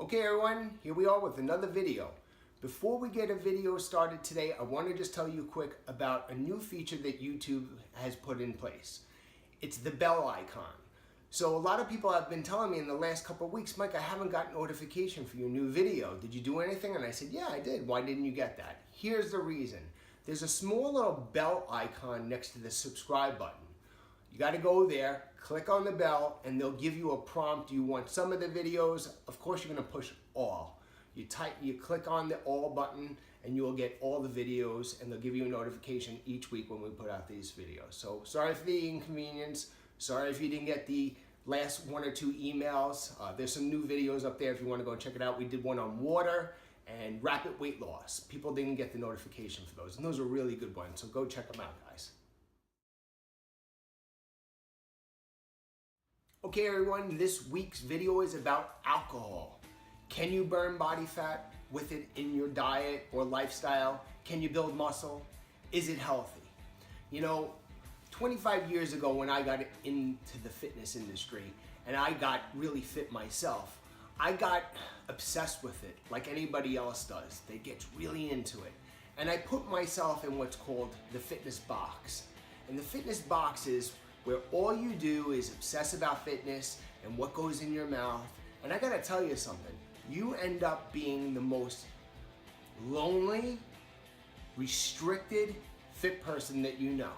Okay everyone, here we are with another video. Before we get a video started today, I want to just tell you quick about a new feature that YouTube has put in place. It's the bell icon. So a lot of people have been telling me in the last couple of weeks, Mike, I haven't got notification for your new video. Did you do anything? And I said, yeah, I did. Why didn't you get that? Here's the reason. There's a small little bell icon next to the subscribe button. You got to go there, click on the bell, and they'll give you a prompt. Do you want some of the videos? Of course, you're going to push all. You click on the all button, and you will get all the videos, and they'll give you a notification each week when we put out these videos. So sorry for the inconvenience. Sorry if you didn't get the last one or two emails. There's some new videos up there if you want to go and check it out. We did one on water and rapid weight loss. People didn't get the notification for those, and those are really good ones. So go check them out, guys. Okay everyone, this week's video is about alcohol. Can you burn body fat with it in your diet or lifestyle? Can you build muscle? Is it healthy? You know, 25 years ago when I got into the fitness industry and I got really fit myself, I got obsessed with it like anybody else does. They get really into it. And I put myself in what's called the fitness box. And the fitness box is where all you do is obsess about fitness and what goes in your mouth. And I gotta tell you something, you end up being the most lonely, restricted, fit person that you know.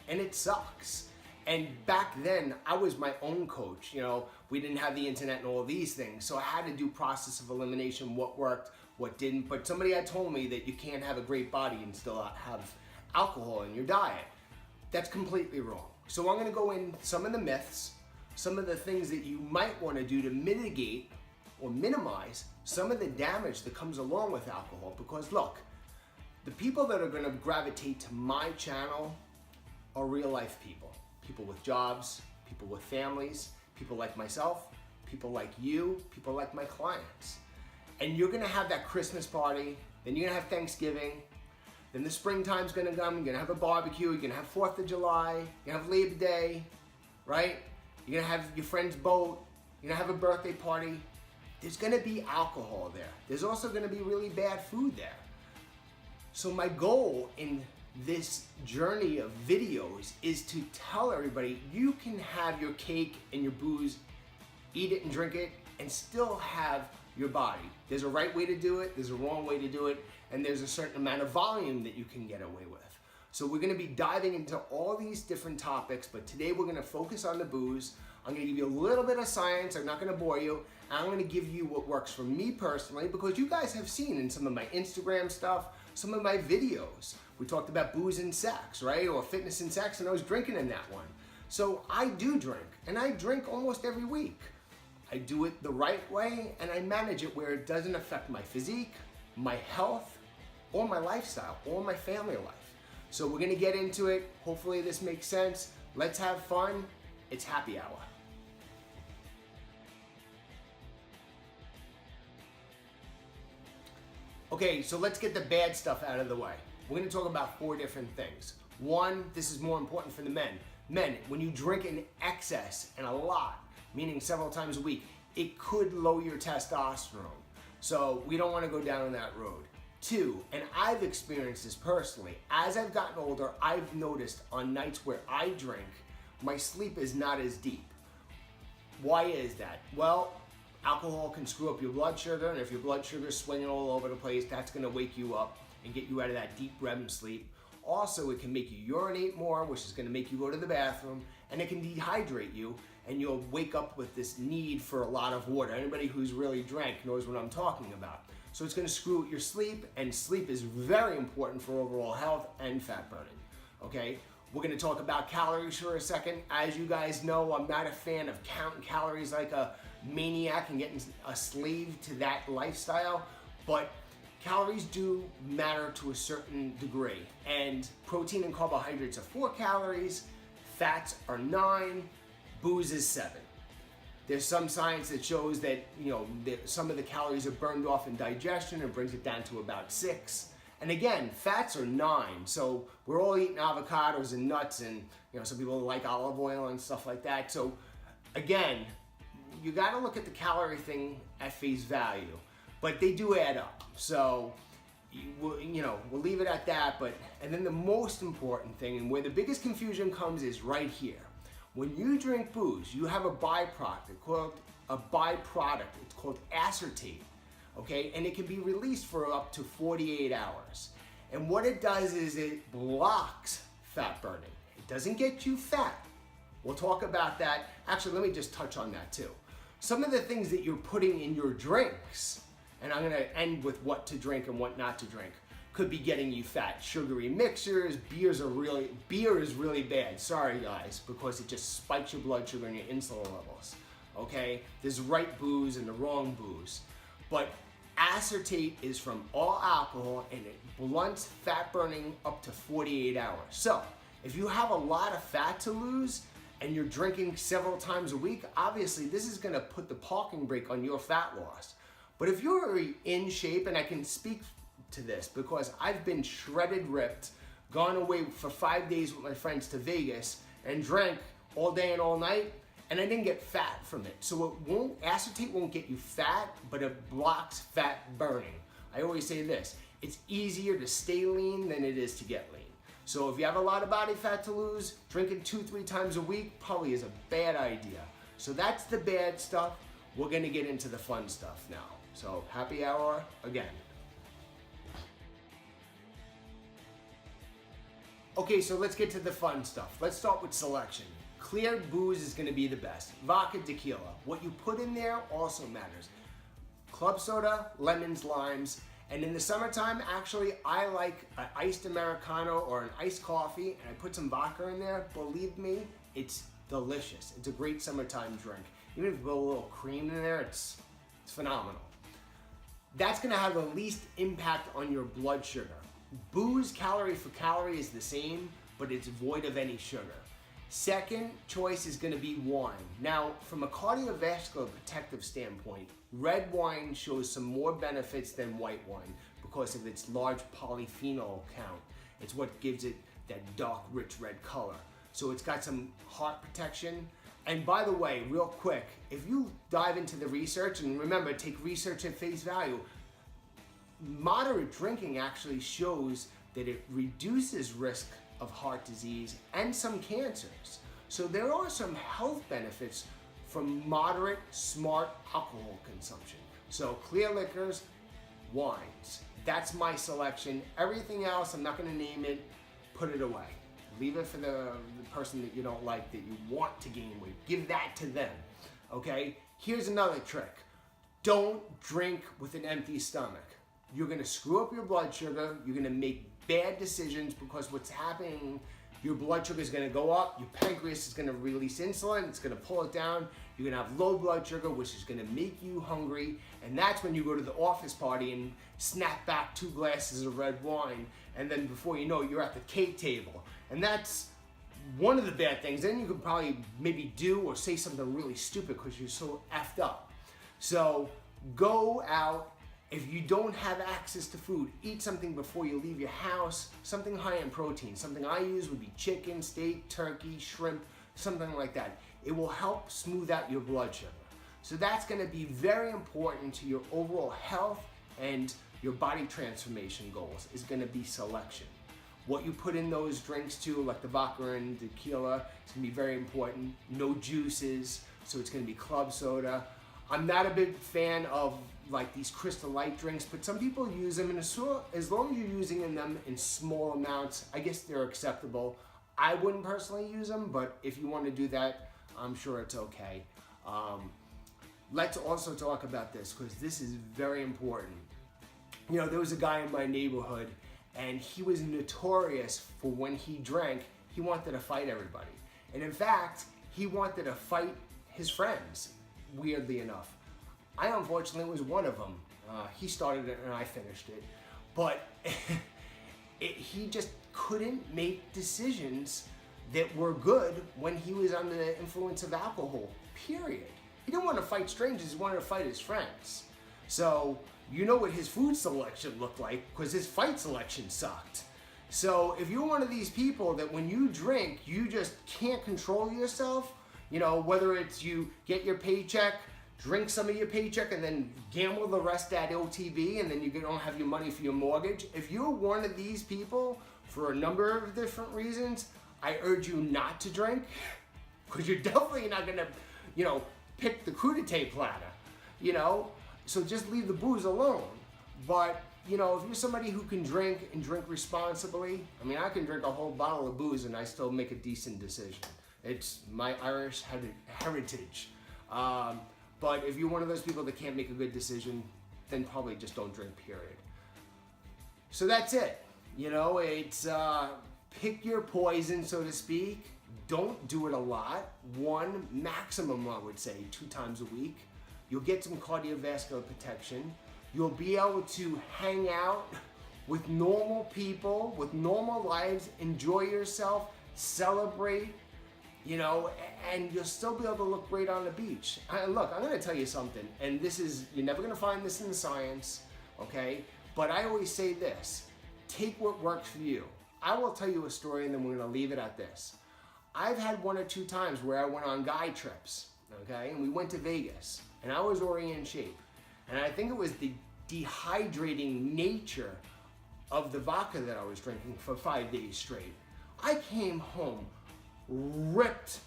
And it sucks. And back then, I was my own coach. You know, we didn't have the internet and all these things. So I had to do process of elimination, what worked, what didn't. But somebody had told me that you can't have a great body and still have alcohol in your diet. That's completely wrong. So I'm gonna go in some of the myths, some of the things that you might wanna do to mitigate or minimize some of the damage that comes along with alcohol. Because look, the people that are gonna gravitate to my channel are real life people. People with jobs, people with families, people like myself, people like you, people like my clients. And you're gonna have that Christmas party, then you're gonna have Thanksgiving, then the springtime's gonna come, you're gonna have a barbecue, you're gonna have 4th of July, you're gonna have Labor Day, right? You're gonna have your friend's boat, you're gonna have a birthday party. There's gonna be alcohol there. There's also gonna be really bad food there. So my goal in this journey of videos is to tell everybody you can have your cake and your booze, eat it and drink it, and still have your body. There's a right way to do it, there's a wrong way to do it, and there's a certain amount of volume that you can get away with. So we're gonna be diving into all these different topics, but today we're gonna focus on the booze. I'm gonna give you a little bit of science, I'm not gonna bore you. I'm gonna give you what works for me personally, because you guys have seen in some of my Instagram stuff, some of my videos, we talked about booze and sex, right? Or fitness and sex, and I was drinking in that one. So I do drink, and I drink almost every week. I do it the right way, and I manage it where it doesn't affect my physique, my health, or my lifestyle, or my family life. So we're gonna get into it. Hopefully this makes sense. Let's have fun. It's happy hour. Okay, so let's get the bad stuff out of the way. We're gonna talk about 4 different things. One, this is more important for the men. Men, when you drink in excess and a lot, meaning several times a week, it could lower your testosterone. So we don't wanna go down that road. 2, and I've experienced this personally, as I've gotten older, I've noticed on nights where I drink, my sleep is not as deep. Why is that? Well, alcohol can screw up your blood sugar, and if your blood sugar is swinging all over the place, that's gonna wake you up and get you out of that deep REM sleep. Also, it can make you urinate more, which is gonna make you go to the bathroom, and it can dehydrate you, and you'll wake up with this need for a lot of water. Anybody who's really drank knows what I'm talking about. So it's gonna screw up your sleep, and sleep is very important for overall health and fat burning, okay? We're gonna talk about calories for a second. As you guys know, I'm not a fan of counting calories like a maniac and getting a slave to that lifestyle, but calories do matter to a certain degree. And protein and carbohydrates are 4 calories, fats are 9, booze is 7. There's some science that shows that, you know, some of the calories are burned off in digestion and brings it down to about 6. And again, fats are 9, so we're all eating avocados and nuts, and you know, some people like olive oil and stuff like that. So again, you got to look at the calorie thing at face value, but they do add up. So we'll leave it at that. And then the most important thing, and where the biggest confusion comes, is right here. When you drink booze, you have a byproduct it's called acetate, okay? And it can be released for up to 48 hours. And what it does is it blocks fat burning. It doesn't get you fat. We'll talk about that. Actually, let me just touch on that too. Some of the things that you're putting in your drinks, and I'm gonna end with what to drink and what not to drink, could be getting you fat. Sugary mixers, beer is really bad. Sorry guys, because it just spikes your blood sugar and your insulin levels. Okay, there's right booze and the wrong booze. But acetate is from all alcohol and it blunts fat burning up to 48 hours. So if you have a lot of fat to lose and you're drinking several times a week, obviously this is gonna put the parking brake on your fat loss. But if you're in shape, and I can speak to this because I've been shredded ripped, gone away for 5 days with my friends to Vegas and drank all day and all night, and I didn't get fat from it. So acetate won't get you fat, but it blocks fat burning. I always say this, it's easier to stay lean than it is to get lean. So if you have a lot of body fat to lose, drinking 2-3 times a week probably is a bad idea. So that's the bad stuff. We're gonna get into the fun stuff now. So happy hour again. Okay, so let's get to the fun stuff. Let's start with selection. Clear booze is gonna be the best. Vodka, tequila. What you put in there also matters. Club soda, lemons, limes, and in the summertime, actually, I like an iced Americano or an iced coffee, and I put some vodka in there. Believe me, it's delicious. It's a great summertime drink. Even if you put a little cream in there, it's phenomenal. That's gonna have the least impact on your blood sugar. Booze, calorie for calorie, is the same, but it's void of any sugar. Second choice is gonna be wine. Now, from a cardiovascular protective standpoint, red wine shows some more benefits than white wine because of its large polyphenol count. It's what gives it that dark, rich red color. So it's got some heart protection. And by the way, real quick, if you dive into the research, and remember, take research at face value, moderate drinking actually shows that it reduces risk of heart disease and some cancers. So there are some health benefits from moderate, smart alcohol consumption. So clear liquors, wines. That's my selection. Everything else, I'm not gonna name it, put it away. Leave it for the person that you don't like, that you want to gain weight. Give that to them, okay? Here's another trick. Don't drink with an empty stomach. You're gonna screw up your blood sugar, you're gonna make bad decisions because what's happening, your blood sugar is gonna go up, your pancreas is gonna release insulin, it's gonna pull it down, you're gonna have low blood sugar, which is gonna make you hungry, and that's when you go to the office party and snap back 2 glasses of red wine, and then before you know it, you're at the cake table. And that's one of the bad things. Then you could probably maybe do or say something really stupid because you're so effed up. So go out. If you don't have access to food, eat something before you leave your house, something high in protein. Something I use would be chicken, steak, turkey, shrimp, something like that. It will help smooth out your blood sugar. So that's gonna be very important to your overall health and your body transformation goals, is gonna be selection. What you put in those drinks too, like the vodka and tequila, it's gonna be very important. No juices, so it's gonna be club soda. I'm not a big fan of like these Crystal Light drinks, but some people use them, and as long as you're using them in small amounts, I guess they're acceptable. I wouldn't personally use them, but if you want to do that, I'm sure it's okay. Let's also talk about this, because this is very important. You know, there was a guy in my neighborhood, and he was notorious for when he drank, he wanted to fight everybody. And in fact, he wanted to fight his friends, weirdly enough. I unfortunately was one of them. He started it and I finished it. But he just couldn't make decisions that were good when he was under the influence of alcohol, period. He didn't want to fight strangers, he wanted to fight his friends. So you know what his food selection looked like, because his fight selection sucked. So if you're one of these people that when you drink, you just can't control yourself, You know, whether it's you get your paycheck, drink some of your paycheck, and then gamble the rest at OTB, and then you don't have your money for your mortgage. If you're one of these people, for a number of different reasons, I urge you not to drink, because you're definitely not gonna, you know, pick the crudité platter, you know? So just leave the booze alone. But, you know, if you're somebody who can drink and drink responsibly, I mean, I can drink a whole bottle of booze and I still make a decent decision. It's my Irish heritage. But if you're one of those people that can't make a good decision, then probably just don't drink, period. So that's it. You know, it's pick your poison, so to speak. Don't do it a lot. One, maximum, I would say, 2 times a week. You'll get some cardiovascular protection. You'll be able to hang out with normal people, with normal lives, enjoy yourself, celebrate, you know, and you'll still be able to look great on the beach. Look, I'm gonna tell you something, and this is, you're never gonna find this in the science, okay? But I always say this, take what works for you. I will tell you a story and then we're gonna leave it at this. I've had 1 or 2 times where I went on guy trips, okay? And we went to Vegas, and I was already in shape. And I think it was the dehydrating nature of the vodka that I was drinking for 5 days straight. I came home ripped,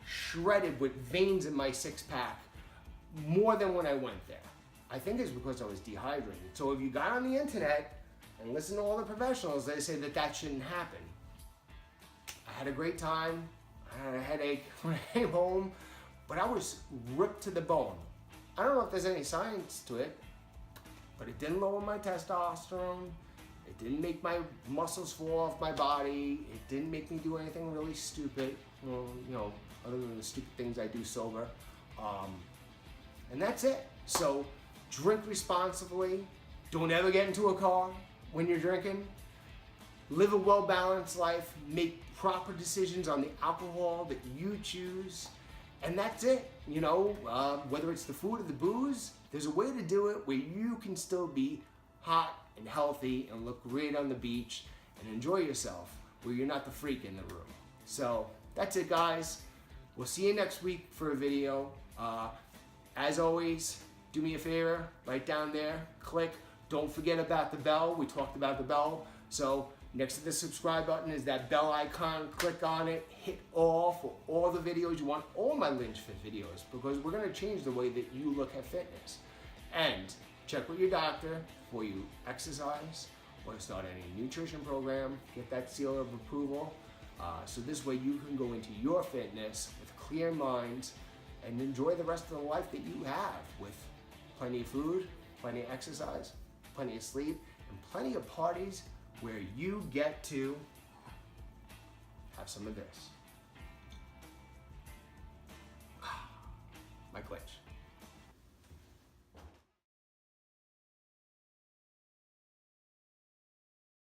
shredded with veins in my 6-pack, more than when I went there. I think it's because I was dehydrated. So if you got on the internet and listen to all the professionals, they say that that shouldn't happen. I had a great time. I had a headache when I came home, but I was ripped to the bone. I don't know if there's any science to it, but it didn't lower my testosterone. It didn't make my muscles fall off my body. It didn't make me do anything really stupid, well, you know, other than the stupid things I do sober. And that's it. So drink responsibly. Don't ever get into a car when you're drinking. Live a well-balanced life. Make proper decisions on the alcohol that you choose. And that's it. You know, whether it's the food or the booze, there's a way to do it where you can still be hot and healthy and look great on the beach and enjoy yourself, where you're not the freak in the room. So that's it, guys. We'll see you next week for a video. As always, do me a favor, right down there, click. Don't forget about the bell. We talked about the bell. So next to the subscribe button is that bell icon. Click on it, hit all for all the videos. You want all my Lynchfit videos, because we're gonna change the way that you look at fitness. And check with your doctor before you exercise or start any nutrition program. Get that seal of approval. So this way you can go into your fitness with clear minds and enjoy the rest of the life that you have, with plenty of food, plenty of exercise, plenty of sleep, and plenty of parties where you get to have some of this.